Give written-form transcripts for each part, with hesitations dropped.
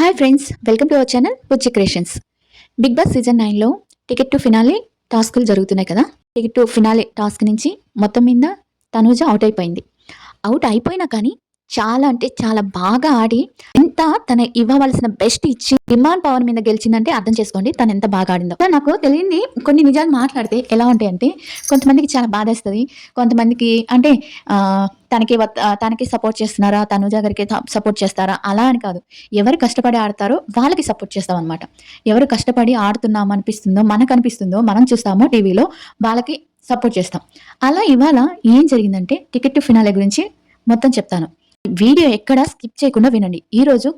Hi friends, welcome to our channel Bujji creations. Big Boss season 9లో ticket to finale టాస్కులు జరుగుతున్నాయి కదా. Ticket to finale task నుంచి మొత్తం మీద తనూజ అవుట్ అయిపోయింది. అవుట్ అయిపోయినా కానీ చాలా అంటే చాలా బాగా ఆడి ఎంత తన ఇవ్వవలసిన బెస్ట్ ఇచ్చి డిమాండ్ పవర్ మీద గెలిచిందంటే అర్థం చేసుకోండి తను ఎంత బాగా ఆడిందో. నాకు తెలియంది కొన్ని నిజాలు మాట్లాడితే ఎలా ఉంటాయంటే కొంతమందికి చాలా బాధేస్తుంది, కొంతమందికి అంటే తనకి సపోర్ట్ చేస్తున్నారా, తనుజ గారికి సపోర్ట్ చేస్తారా అలా అని కాదు. ఎవరు కష్టపడి ఆడతారో వాళ్ళకి సపోర్ట్ చేస్తాం అనమాట. ఎవరు కష్టపడి ఆడుతున్నాం అనిపిస్తుందో మనకు అనిపిస్తుందో మనం చూస్తామో టీవీలో వాళ్ళకి సపోర్ట్ చేస్తాం. అలా ఇవాళ ఏం జరిగిందంటే టికెట్ టు ఫినాలే గురించి మొత్తం చెప్తాను. వీడియో ఎక్కడ స్కిప్ చేయకుండా వినండి. ఈ రోజు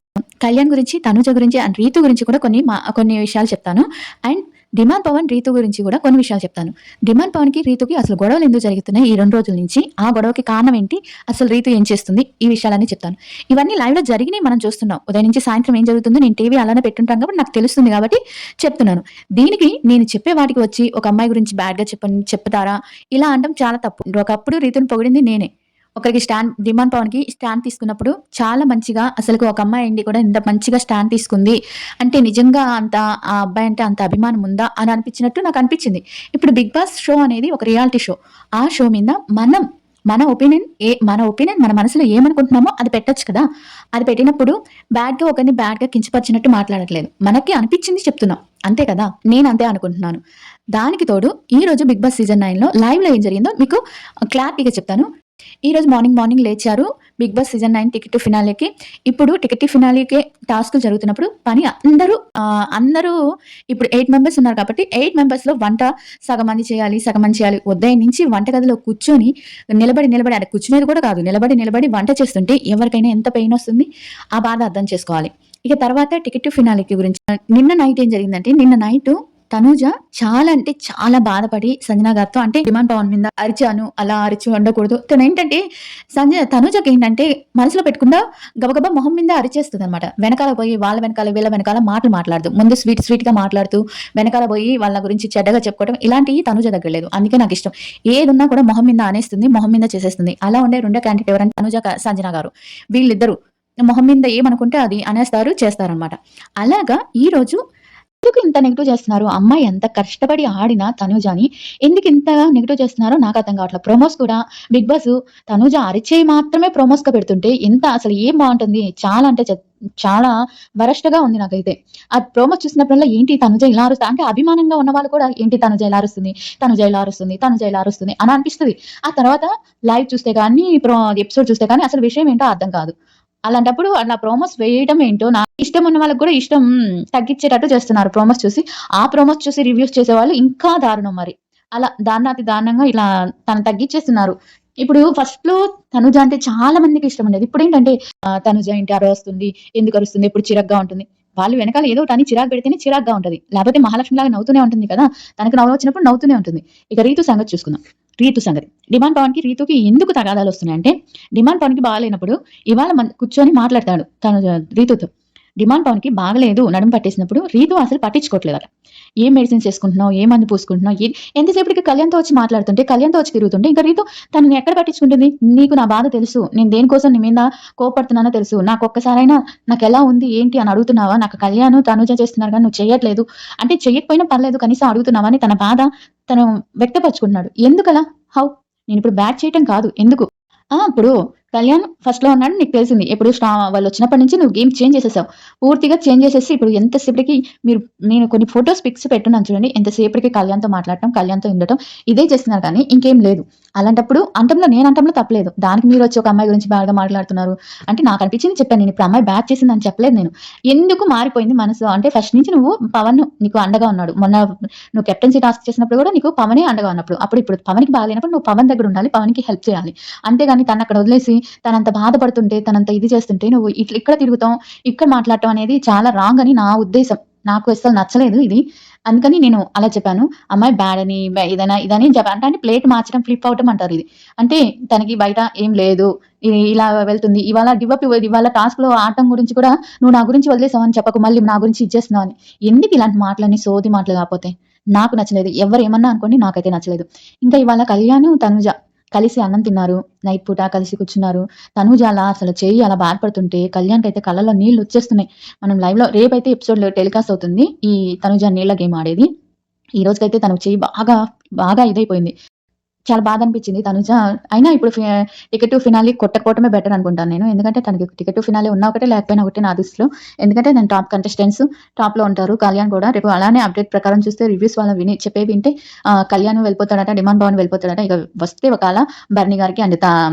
కళ్యాణ్ గురించి, తనుజ గురించి అండ్ రీతు గురించి కూడా కొన్ని విషయాలు చెప్తాను. అండ్ డిమాండ్ పవన్ రీతు గురించి కూడా కొన్ని విషయాలు చెప్తాను. డిమాండ్ పవన్ కి రీతుకి అసలు గొడవలు ఎందుకు జరుగుతున్నాయి ఈ 2 రోజుల నుంచి, ఆ గొడవకి కారణం ఏంటి, అసలు రీతు ఏం చేస్తుంది, ఈ విషయాలన్నీ చెప్తాను. ఇవన్నీ లైవ్ లో జరిగినాయి, మనం చూస్తున్నాం. ఉదయం నుంచి సాయంత్రం ఏం జరుగుతుందో నేను టీవీ అలానే పెట్టుంటాను కాబట్టి నాకు తెలుస్తుంది కాబట్టి చెప్తున్నాను. దీనికి నేను చెప్పే వాటికి వచ్చి ఒక అమ్మాయి గురించి బ్యాడ్ గా చెప్తారా ఇలా అనడం చాలా తప్పు. ఒకప్పుడు రీతుని పొగిడింది నేనే. ఒకరికి డిమాండ్ పవన్ కి స్టాండ్ తీసుకున్నప్పుడు చాలా మంచిగా, అసలు ఒక అమ్మాయి అండి కూడా ఇంత మంచిగా స్టాండ్ తీసుకుంది అంటే నిజంగా అంత ఆ అబ్బాయి అంటే అంత అభిమానం ఉందా అని అనిపించినట్టు నాకు అనిపించింది. ఇప్పుడు బిగ్ బాస్ షో అనేది ఒక రియాలిటీ షో. ఆ షో మీద మన ఒపీనియన్ మన మనసులో ఏమనుకుంటున్నామో అది పెట్టొచ్చు కదా. అది పెట్టినప్పుడు ఒకరిని బ్యాడ్ గా కించపరిచినట్టు మాట్లాడట్లేదు, మనకి అనిపించింది చెప్తున్నాం అంతే కదా. నేను అంతే అనుకుంటున్నాను. దానికి తోడు ఈ రోజు బిగ్ బాస్ సీజన్ 9 లో లైవ్ లో ఏం జరిగిందో మీకు క్లారిటీగా చెప్తాను. ఈ రోజు మార్నింగ్ లేచారు Big Boss season 9 ticket to ఫినాలేకి. ఇప్పుడు టికెట్ టు ఫినాలేకి టాస్కులు జరుగుతున్నప్పుడు పని అందరూ ఇప్పుడు 8 మెంబర్స్ ఉన్నారు కాబట్టి 8 మెంబర్స్ లో వంట సగం మంది చేయాలి. ఉదయం నుంచి వంటగదిలో కూర్చొని నిలబడి అది కూర్చునేది కూడా కాదు, నిలబడి వంట చేస్తుంటే ఎవరికైనా ఎంత పెయిన్ వస్తుంది, ఆ బాధ అర్థం చేసుకోవాలి. ఇక తర్వాత టికెట్ టు ఫినాలేకి గురించి నిన్న నైట్ ఏం జరిగిందంటే, నిన్న నైట్ తనూజ చాలా అంటే చాలా బాధపడి సంజన గారితో, అంటే డిమాండ్ పవన్ మీద అరిచాను, అలా అరిచి ఉండకూడదు. తను ఏంటంటే తనూజకి ఏంటంటే మనసులో పెట్టుకుందా గబగబా మొహం మీద అరిచేస్తుంది అనమాట. వెనకాల పోయి వీళ్ళ వెనకాల మాటలు మాట్లాడుతూ, ముందు స్వీట్ గా మాట్లాడుతూ వెనకాల పోయి వాళ్ళ గురించి చెడ్డగా చెప్పుకోవడం ఇలాంటివి తనూజ దగ్గర లేదు. అందుకే నాకు ఇష్టం. ఏదున్నా కూడా మొహం మీద అనేస్తుంది, మొహం మీద చేసేస్తుంది. అలా ఉండే రెండో క్యాండిడేట్ ఎవరంటే తనూజ సంజన గారు. వీళ్ళిద్దరు మొహం మీద ఏమనుకుంటే అది అనేస్తారు, చేస్తారనమాట. అలాగా ఈ రోజు ఎందుకు ఇంత నెగిటివ్ చేస్తున్నారు, అమ్మాయి ఎంత కష్టపడి ఆడినా తనూజని ఎందుకు ఇంతగా నెగిటివ్ చేస్తున్నారో నాకు అర్థం కావట్లేదు. ప్రోమోస్ కూడా బిగ్ బాస్ తనూజ అరిచేయి మాత్రమే ప్రోమోస్ గా పెడుతుంటే ఎంత అసలు ఏం బాగుంటుంది. చాలా అంటే చాలా వరస్ట్ గా ఉంది నాకైతే. ఆ ప్రోమోస్ చూసినప్పుడల్లా ఏంటి తనుజ ఇలా అరుస్తా అంటే అభిమానంగా ఉన్న వాళ్ళు కూడా ఏంటి తనుజ ఇలా అరుస్తుంది అని అనిపిస్తుంది. ఆ తర్వాత లైవ్ చూస్తే కానీ ఎపిసోడ్ చూస్తే కానీ అసలు విషయం ఏంటో అర్థం కాదు. అలాంటప్పుడు అలా ప్రోమోస్ వేయడం ఏంటో, నాకు ఇష్టం ఉన్న వాళ్ళకి కూడా ఇష్టం తగ్గించేటట్టు చేస్తున్నారు ప్రోమోస్ చూసి. ఆ ప్రోమోస్ చూసి రివ్యూస్ చేసేవాళ్ళు ఇంకా దారుణం మరి. అలా దారుణాతి దారుణంగా ఇలా తను తగ్గించేస్తున్నారు. ఇప్పుడు ఫస్ట్ లో తనుజ అంటే చాలా మందికి ఇష్టం ఉండేది. ఇప్పుడు ఏంటంటే తనుజ ఏంటి ఎందుకు అరుస్తుంది, ఎప్పుడు చిరాగ్గా ఉంటుంది. వాళ్ళు వెనకాల ఏదో ఒకటి చిరాకు పెడితేనే చిరాగ్గా ఉంటది, లేకపోతే మహాలక్ష్మి లాగా నవ్వుతూనే ఉంటుంది కదా. తనకు నవ్వు వచ్చినప్పుడు నవ్వుతూనే ఉంటుంది. ఇక రీతు సంగతి చూసుకుందాం. డిమాండ్ పవన్ కి రీతుకి ఎందుకు తగాదాలు వస్తున్నాయంటే, డిమాండ్ పవన్ కి బాగాలేనప్పుడు ఇవాళ కూర్చొని మాట్లాడతాడు తను రీతుతో. డిమాండ్ పవన్ కి బాగలేదు, నడుము పట్టేసినప్పుడు రీతు అసలు పట్టించుకోవట్లేదు. ఏం మెడిసిన్స్ వేసుకుంటున్నావు, ఏ మందు పూసుకుంటున్నావు, ఎంతసేపటికి కళ్యాణ్తో వచ్చి మాట్లాడుతుంటే, కళ్యాణ్తో వచ్చి తిరుగుతుంటే ఇంకా రీతు తనని ఎక్కడ పట్టించుకుంటుంది. నీకు నా బాధ తెలుసు, నేను దేనికోసం నీ మీద కోపడుతున్నానో తెలుసు, నాకు ఒక్కసారైనా నాకు ఎలా ఉంది ఏంటి అని అడుగుతున్నావా, నాకు కళ్యాణ్ తనుజ చేస్తున్నారు కానీ నువ్వు చేయట్లేదు అంటే, చెయ్యకపోయినా పర్లేదు కనీసం అడుగుతున్నావా అని తన బాధ తను వ్యక్తపరుచుకుంటున్నాడు. ఎందుకలా? హౌ? నేను ఇప్పుడు బ్యాట్ చేయటం కాదు, ఎందుకు ఇప్పుడు కళ్యాణ్ ఫస్ట్ లో ఉన్నాడు, నీకు తెలిసింది. ఎప్పుడు వాళ్ళు వచ్చినప్పటి నుంచి నువ్వు గేమ్ చేంజ్ చేసేసావు, పూర్తిగా చేంజ్ చేసేసి ఇప్పుడు ఎంతసేపటికి నేను కొన్ని ఫొటోస్ పిక్స్ పెట్టున్నాను చూడండి, ఎంతసేపటికి కళ్యాణ్తో మాట్లాడటం, కళ్యాణ్తో ఉండటం ఇదే చేస్తున్నారు కానీ ఇంకేం లేదు. అలాంటప్పుడు నేను అంటంలో తప్పలేదు. దానికి మీరు వచ్చి ఒక అమ్మాయి గురించి బాగా మాట్లాడుతున్నారు అంటే నాకు అనిపించింది చెప్పాను. నేను ఇప్పుడు అమ్మాయి బ్యాట్ చేసింది అని చెప్పలేదు. నేను ఎందుకు మారిపోయింది మనసు అంటే, ఫస్ట్ నుంచి నువ్వు పవన్ నీకు అండగా ఉన్నాడు. మొన్న నువ్వు కెప్టెన్సీ టాస్క్ చేసినప్పుడు కూడా నీకు పవనే అండగా ఉన్నప్పుడు, ఇప్పుడు పవన్కి బాగాలేనప్పుడు నువ్వు పవన్ దగ్గర ఉండాలి, పవన్కి హెల్ప్ చేయాలి. అంతేగాని తను అక్కడ వదిలేసి తనంత బాధపడుతుంటే, తనంత ఇది చేస్తుంటే నువ్వు ఇక్కడ తిరుగుతాం, ఇక్కడ మాట్లాడటం అనేది చాలా రాంగ్ అని నా ఉద్దేశం. నాకు అసలు నచ్చలేదు ఇది. అందుకని నేను అలా చెప్పాను. అమ్మాయి బ్యాడ్ అని ఇదని చెప్పాను. అంటే ప్లేట్ మార్చడం, ఫ్లిప్ అవటం అంటారు ఇది. అంటే తనకి బయట ఏం లేదు, ఇలా వెళ్తుంది. ఇవాళ టాస్క్ లో ఆటం గురించి కూడా నువ్వు నా గురించి వదిలేసావని చెప్పకు, మళ్ళీ నా గురించి ఇచ్చేస్తున్నావు అని. ఎందుకు ఇలాంటి మాటలని, సోది మాటలు కాకపోతే నాకు నచ్చలేదు. ఎవరు ఏమన్నా అనుకోండి, నాకైతే నచ్చలేదు. ఇంకా ఇవాళ కళ్యాణ్ తనుజ కలిసి అన్నం తిన్నారు. నైట్ పూట కలిసి కూర్చున్నారు. తనూజ అలా అసలు చెయ్యి అలా బాధపడుతుంటే కళ్యాణ్‌కైతే కళ్ళలో నీళ్లొచ్చేస్తున్నాయి. మనం లైవ్‌లో రేపైతే ఎపిసోడ్‌లో టెలికాస్ట్ అవుతుంది. ఈ తనూజ నీళ్ళ గేమ్ ఆడేది. ఈ రోజుకైతే తన చెయ్యి బాగా ఇదైపోయింది. చాలా బాధనిపించింది తనుజ. అయినా ఇప్పుడు టికెట్ టు ఫినాలే కొట్టకపోవటమే బెటర్ అనుకుంటాను నేను. ఎందుకంటే తనకి టికెట్ టు ఫినాలే ఉన్నా ఒకటే, లేకపోయినా ఒకటే నా దృష్టిలో. ఎందుకంటే తను టాప్ కంటెస్టెంట్స్ టాప్‌లో ఉంటారు. కళ్యాణ్ కూడా రేపు అలానే అప్డేట్ ప్రకారం చూస్తే రివ్యూస్ వాళ్ళవి చెప్పేవి వింటే కళ్యాణ్ వెళ్ళిపోతాడట, డిమాండ్ పవన్ వెళ్ళిపోతాడట. ఇక వస్తే ఒకవేళ భరణి గారికి అండ్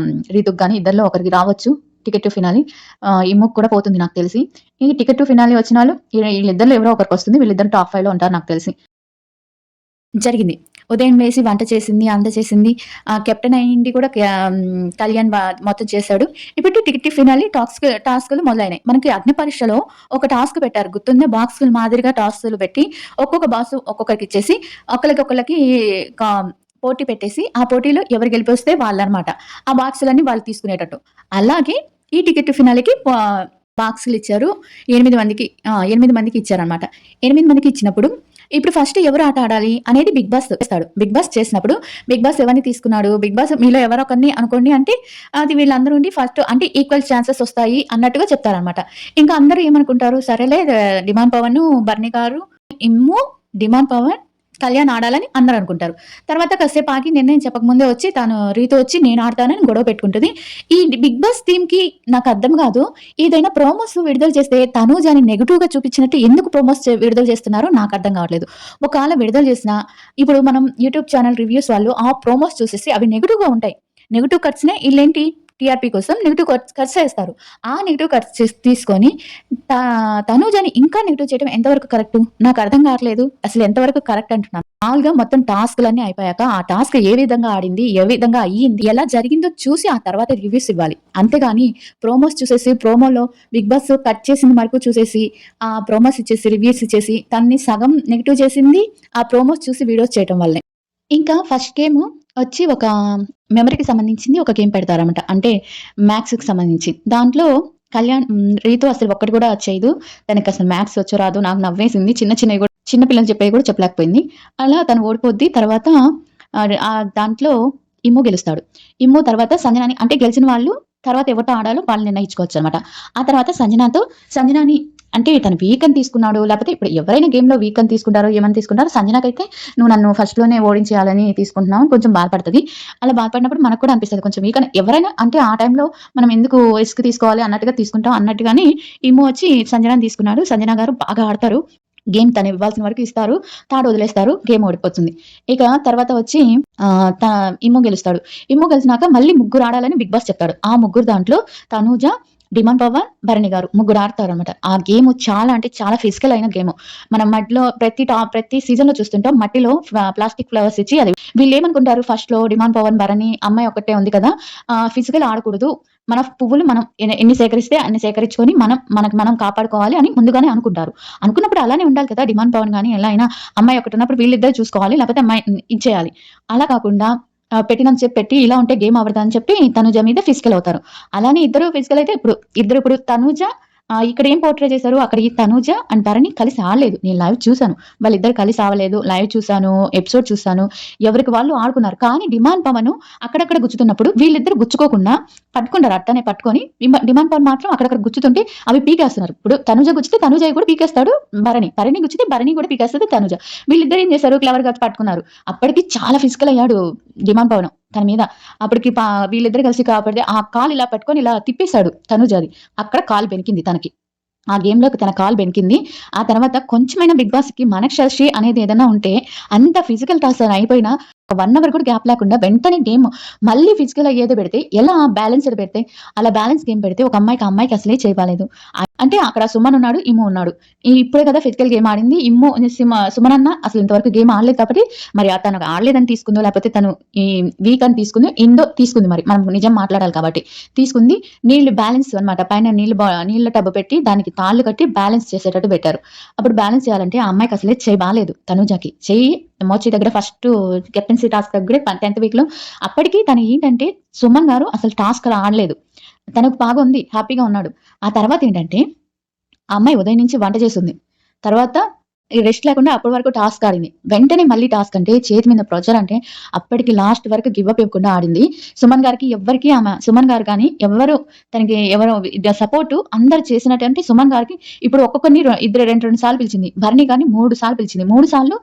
రీతుకి గాని ఇద్దరిలో ఒకరికి రావచ్చు టికెట్ టు ఫినాలే. ఇమ్ముకి కూడా పోతుంది నాకు తెలిసి. ఈ టికెట్ టు ఫినాలే వచ్చినాళ్ళు వీళ్ళిద్దరిలో ఎవరో ఒకరికొస్తుంది. వీళ్ళిద్దరు టాప్ 5లో ఉంటారు నాకు తెలిసి. జరిగింది. ఉదయం లేసి వంట చేసింది, అంతా చేసింది. కెప్టెన్ అయ్యుండి కూడా కళ్యాణ్ మొత్తం చేశాడు. ఇప్పుడు టికెట్ ఫినాలే టాస్క్‌లు మొదలైనాయి. మనకి అగ్ని పరీక్షలో ఒక టాస్క్ పెట్టారు. గుర్తుందా? బాక్సులు మాదిరిగా టాస్క్‌లు పెట్టి ఒక్కొక్క బాక్స్ ఒక్కొక్కరికిచ్చేసి ఒకళ్ళకి కా పోటీ పెట్టేసి ఆ పోటీలో ఎవరు గెలిపొస్తే వాళ్ళనమాట. ఆ బాక్సులన్నీ వాళ్ళు తీసుకునేటట్టు. అలాగే ఈ టికెట్ ఫినాలేకి బాక్సులిచ్చారు. 8 మందికి ఇచ్చారనమాట. 8 మందికి ఇచ్చినప్పుడు ఇప్పుడు ఫస్ట్ ఎవరు ఆట ఆడాలి అనేది బిగ్ బాస్ చేస్తాడు. బిగ్ బాస్ చేసినప్పుడు బిగ్ బాస్ ఎవరిని తీసుకున్నాడు, బిగ్ బాస్ మీలో ఎవరో ఒకరిని అనుకోండి అంటే అది వీళ్ళందరూ ఉండి ఫస్ట్ అంటే ఈక్వల్ ఛాన్సెస్ వస్తాయి అన్నట్టుగా చెప్తారనమాట. ఇంకా అందరూ ఏమనుకుంటారు, సరేలే డిమాండ్ పవన్, బర్నీ గారు, ఇమ్ము, డిమాండ్ పవన్, కళ్యాణ్ ఆడాలని అందరూ అనుకుంటారు. తర్వాత కాసేపు ఆగి నిర్ణయం చెప్పకముందే వచ్చి రీతు వచ్చి నేను ఆడతానని గొడవ పెట్టుకుంటది. ఈ బిగ్ బాస్ టీమ్‌కి నాకు అర్థం కాదు. ఏదైనా ప్రోమోస్ విడుదల చేస్తే తనూజని నెగెటివ్‌గా చూపించినట్టు ఎందుకు ప్రోమోస్ విడుదల చేస్తున్నారో నాకు అర్థం కావట్లేదు. ఒకవేళ విడుదల చేసినా ఇప్పుడు మనం యూట్యూబ్ ఛానల్ రివ్యూస్ వాళ్ళు ఆ ప్రోమోస్ చూసేసి అవి నెగెటివ్‌గా ఉంటాయి. నెగెటివ్ కట్స్‌నే ఈళ్ళేంటి టీఆర్‌పీ కోసం నెగెటివ్ కట్స్ ఏస్తారు. ఆ నెగెటివ్ కట్స్ తీసుకొని త తనూజని ఇంకా నెగెటివ్ చేయడం ఎంతవరకు కరెక్టు? నాకు అర్థం కావట్లేదు. అసలు ఎంతవరకు కరెక్ట్ అంటున్నాను. మామూలుగా మొత్తం టాస్క్‌లన్నీ అయిపోయాక ఆ టాస్క్ ఏ విధంగా ఆడింది, ఏ విధంగా అయ్యింది, ఎలా జరిగిందో చూసి ఆ తర్వాత రివ్యూస్ ఇవ్వాలి. అంతేగాని ప్రోమోస్ చూసేసి ప్రోమోలో బిగ్ బాస్ కట్ చేసిన వరకు చూసేసి ఆ ప్రోమోస్ ఇచ్చేసి, రివ్యూస్ ఇచ్చేసి తనని సగం నెగెటివ్ చేసింది ఆ ప్రోమోస్ చూసి వీడియోస్ చేయటం వల్లే. ఇంకా ఫస్ట్ గేమ్ వచ్చి ఒక మెమరీకి సంబంధించింది ఒక గేమ్ పెడతారనమాట. అంటే మ్యాథ్స్‌కి సంబంధించి. దాంట్లో రీతు అసలు ఒక్కటి కూడా చేయదు. తనకసలు మ్యాథ్స్ వచ్చో రాదో నాకు నవ్వేసింది. చిన్నవి కూడా చిన్న పిల్లలు చెప్పేవి కూడా చెప్పలేకపోయింది. అలా తను ఓడిపోద్ది. తర్వాత దాంట్లో ఇమ్ము గెలుస్తాడు. ఇమ్ము తర్వాత సంజనాని అంటే గెలిచిన వాళ్ళు తర్వాత ఎవరితో ఆడాలో వాళ్ళు నిర్ణయించుకోవచ్చనమాట. ఆ తర్వాత సంజనాని అంటే తను వీక్ అని తీసుకున్నాడు. లేకపోతే ఇప్పుడు ఎవరైనా గేమ్‌లో వీక్ అని తీసుకుంటారో, ఏమని తీసుకుంటారో సంజనకైతే నువ్వు నన్ను ఫస్ట్‌లోనే ఓడించేయాలని తీసుకుంటున్నావు అని కొంచెం బాధపడతది. అలా బాధపడినప్పుడు మనకు కూడా అనిపిస్తది కొంచెం వీక్ అని. ఎవరైనా అంటే ఆ టైంలో మనం ఎందుకు రిస్క్ తీసుకోవాలి అన్నట్టుగా తీసుకుంటాం అన్నట్టుగానే ఇమ్ము వచ్చి సంజనని తీసుకున్నాడు. సంజన గారు బాగా ఆడతారు. గేమ్ తను ఇవ్వాల్సిన వరకు ఇస్తారు. తాడు వదిలేస్తారు. గేమ్ ఓడిపోతుంది. ఇక తర్వాత వచ్చి ఆహ్, త ఇమ్ము గెలుస్తాడు. ఇమ్ము గెలిచినాక మళ్ళీ ముగ్గురు ఆడాలని బిగ్ బాస్ చెప్తాడు. ఆ ముగ్గురు దాంట్లో తనూజ, డిమాండ్ పవన్, భరణి గారు ముగ్గురు ఆడతారనమాట. ఆ గేమ్ చాలా అంటే చాలా ఫిజికల్ అయిన గేమ్. మనం మట్టిలో ప్రతి సీజన్‌లో చూస్తుంటాం. మట్టిలో ప్లాస్టిక్ ఫ్లవర్స్ ఇచ్చి అది వీళ్ళేమనుకుంటారు ఫస్ట్‌లో డిమాండ్ పవన్, భరణి అమ్మాయి ఒక్కటే ఉంది కదా! ఫిజికల్ ఆడకూడదు. మన పువ్వులు మనం ఎన్ని సేకరిస్తే అన్ని సేకరించుకొని మనం కాపాడుకోవాలి అని ముందుగానే అనుకుంటారు. అనుకున్నప్పుడు అలానే ఉండాలి కదా! డిమాండ్ పవన్ గాని ఎలా అయినా అమ్మాయి ఒకటున్నప్పుడు వీళ్ళిద్దరు చూసుకోవాలి. లేకపోతే అమ్మాయి ఇచ్చేయాలి. అలా కాకుండా పెట్టినంత సేపు పెట్టి ఇలా ఉంటే గేమ్ అవ్వదని చెప్పి తనుజ మీద ఫిజికల్ అవుతారు. అలానే ఇద్దరు ఫిజికల్ అయితే ఇప్పుడు తనుజ ఇక్కడ ఏం పోర్ట్రే చేశారు, అక్కడ ఈ తనుజ అండ్ భరణి కలిసి ఆడలేదు. నేను లైవ్ చూసాను. వాళ్ళిద్దరు కలిసి ఆడలేదు. లైవ్ చూసాను, ఎపిసోడ్ చూసాను. ఎవరికి వాళ్ళు ఆడుకున్నారు. కానీ డిమాండ్ పవన్ అక్కడక్కడ గుచ్చుతున్నప్పుడు వీళ్ళిద్దరు గుచ్చుకోకుండా పట్టుకుంటారు. అట్టనే పట్టుకొని డిమాండ్ పవన్ మాత్రం అక్కడక్కడ గుచ్చుతుంటే అవి పీకేస్తున్నారు. ఇప్పుడు తనుజ గుచ్చితే తనుజ కూడా పీకేస్తాడు భరణి గుచ్చితే భరణి కూడా పీకేస్తది తనుజ. వీళ్ళిద్దరు ఏం చేశారు క్లవర్‌గా పట్టుకున్నారు. అప్పటికి చాలా ఫిజికల్ అయ్యాడు డిమాండ్ పవన్ తన మీద. అప్పటికి వీళ్ళిద్దరు కలిసి కాపాడితే ఆ కాలు ఇలా పట్టుకొని ఇలా తిప్పేశాడు తనుజది. అక్కడ కాలు బెనికింది తనకి. ఆ గేమ్‌లోకి తన కాలు బెనికింది. ఆ తర్వాత కొంచెమైనా బిగ్ బాస్‌కి మనశ్శాసి అనేది ఏదైనా ఉంటే అంత ఫిజికల్ టాస్క్ అయిపోయినా 1 అవర్ కూడా గ్యాప్ లేకుండా వెంటనే గేమ్ మళ్ళీ ఫిజికల్ అయ్యేదే పెడితే ఎలా బ్యాలెన్స్‌డ్ పెడితే అలా బ్యాలెన్స్ గేమ్ పెడితే ఒక అమ్మాయికి అసలే చేయబాలేదు. అంటే అక్కడ సుమన్ ఉన్నాడు, ఇమ్ము ఉన్నాడు. ఇప్పుడే కదా ఫిజికల్ గేమ్ ఆడింది. సుమన్ అన్న అసలు ఇంతవరకు గేమ్ ఆడలేదు కాబట్టి మరి తను ఆడలేదని తీసుకుందో లేకపోతే తను ఈ వీక్ అని తీసుకుందో ఏందో తీసుకుంది మరి. మనం నిజం మాట్లాడాలి కాబట్టి. తీసుకుంది. నీళ్లు బ్యాలెన్స్ అన్నమాట. పైన నీళ్ల టబ్ పెట్టి దానికి తాళ్ళు కట్టి బ్యాలెన్స్ చేసేటట్టు పెట్టారు. అప్పుడు బ్యాలెన్స్ చేయాలంటే ఆ అమ్మాయికి అసలే చెయ్యి బాలేదు తనుజకి. చెయ్యి మోచి దగ్గర ఫస్ట్ కెప్టెన్సీ టాస్క్ దగ్గరే 10th వీక్‌లో అప్పటికి తను ఏంటంటే సుమన్ గారు అసలు టాస్క్ ఆడలేదు. తనకు బాగుంది. హ్యాపీగా ఉన్నాడు. ఆ తర్వాత ఏంటంటే ఆ అమ్మాయి ఉదయం నుంచి వంట చేసుంది. తర్వాత రెస్ట్ లేకుండా అప్పటి వరకు టాస్క్ ఆడింది. వెంటనే మళ్ళీ టాస్క్ అంటే చేతి మీద ప్రెషర్ అంటే అప్పటికి లాస్ట్ వరకు గివ్ అప్ ఇవ్వకుండా ఆడింది. సుమన్ గారికి ఎవ్వరికీ ఆమె సుమన్ గారు కానీ ఎవ్వరు తనకి ఎవరు సపోర్ట్ అందరూ చేసినట్టంటే సుమన్ గారికి ఇప్పుడు ఒక్కొక్కరిని ఇద్దరు 2 సార్లు పిలిచింది. భరణి గారిని 3 సార్లు పిలిచింది. 3 సార్లు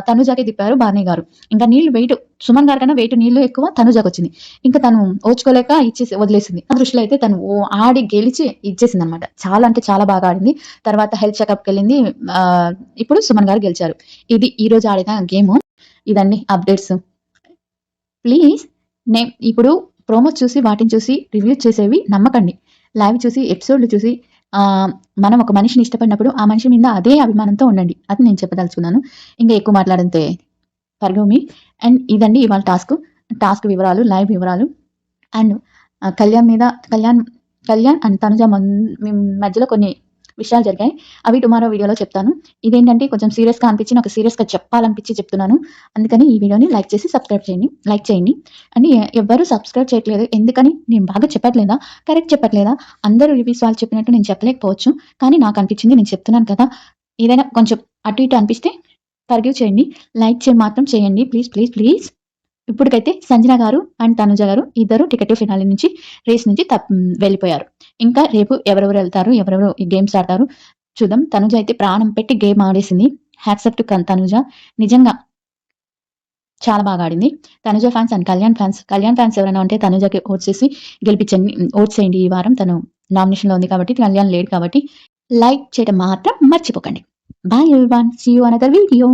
తనుజాకే తిప్పారు భరణి గారు. ఇంకా నీళ్ళు వెయిట్ సుమన్ గారి కన్నా వెయిట్ నీళ్ళు ఎక్కువ తనుజాకొచ్చింది. ఇంకా తను ఓర్చుకోలేక ఇచ్చేసి వదిలేసింది. నా దృష్టిలో అయితే తను ఆడి గెలిచి ఇచ్చేసిందనమాట. చాలా అంటే చాలా బాగా ఆడింది. తర్వాత హెల్త్ చెకప్‌కెళ్ళింది. ఇప్పుడు సుమన్ గారు గెలిచారు. ఇది ఈరోజు ఆడిన గేము. ఇదండి అప్డేట్స్. ప్లీజ్ ఇప్పుడు ప్రోమోస్ చూసి వాటిని చూసి రివ్యూ చేసేవి నమ్మకండి. లైవ్ చూసి ఎపిసోడ్‌లు చూసి మనం ఒక మనిషిని ఇష్టపడినప్పుడు ఆ మనిషి మీద అదే అభిమానంతో ఉండండి. అది నేను చెప్పదలుచుకున్నాను. ఇంకా ఎక్కువ మాట్లాడంతే ఫర్గివ్ మీ. అండ్ ఇదండి ఇవాళ టాస్క్ వివరాలు, లైవ్ వివరాలు అండ్ కళ్యాణ్ అండ్ తనుజ మధ్యలో కొన్ని విషయాలు జరిగాయి. అవి టుమారో వీడియోలో చెప్తాను. ఇదేంటంటే కొంచెం సీరియస్‌గా అనిపించి నాకు సీరియస్‌గా చెప్పాలనిపించి చెప్తున్నాను. అందుకని ఈ వీడియోని లైక్ చేసి సబ్స్క్రైబ్ చేయండి. లైక్ చేయండి. అండ్ ఎవ్వరు సబ్స్క్రైబ్ చేయట్లేదు. ఎందుకని? నేను బాగా చెప్పట్లేదా? కరెక్ట్ చెప్పట్లేదా? అందరూ రివ్యూస్ వాళ్ళు చెప్పినట్టు నేను చెప్పలేకపోవచ్చు. కానీ నాకు అనిపించింది నేను చెప్తున్నాను కదా! ఏదైనా కొంచెం అటు ఇటు అనిపిస్తే ఫర్గివ్ చేయండి. లైక్ మాత్రం చేయండి. ప్లీజ్. ఇప్పటికైతే సంజన గారు అండ్ తనుజ గారు ఇద్దరు టికెట్ ఫినాలే నుంచి రేస్ నుంచి వెళ్ళిపోయారు. ఇంకా రేపు ఎవరెవరు వెళ్తారు, ఎవరెవరు ఈ గేమ్స్ ఆడతారు చూద్దాం. తనుజ అయితే ప్రాణం పెట్టి గేమ్ ఆడేసింది. Hats off to Tanuja. నిజంగా చాలా బాగా ఆడింది. Tanuja fans and Kalyan fans ఎవరైనా ఉంటే తనుజకి ఓట్స్ చేయండి. ఈ వారం తను నామినేషన్‌లో ఉంది కాబట్టి, కళ్యాణ్ లేడు కాబట్టి లైక్ చేయడం మాత్రం మర్చిపోకండి. Bye everyone. See you another video.